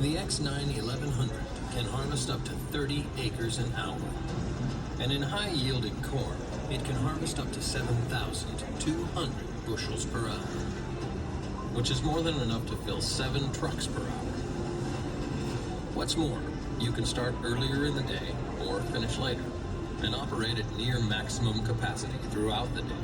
The X9 1100 can harvest up to 30 acres an hour. And in high-yielding corn, it can harvest up to 7,200 bushels per hour, which is more than enough to fill 7 trucks per hour. What's more, you can start earlier in the day or finish later and operate at near maximum capacity throughout the day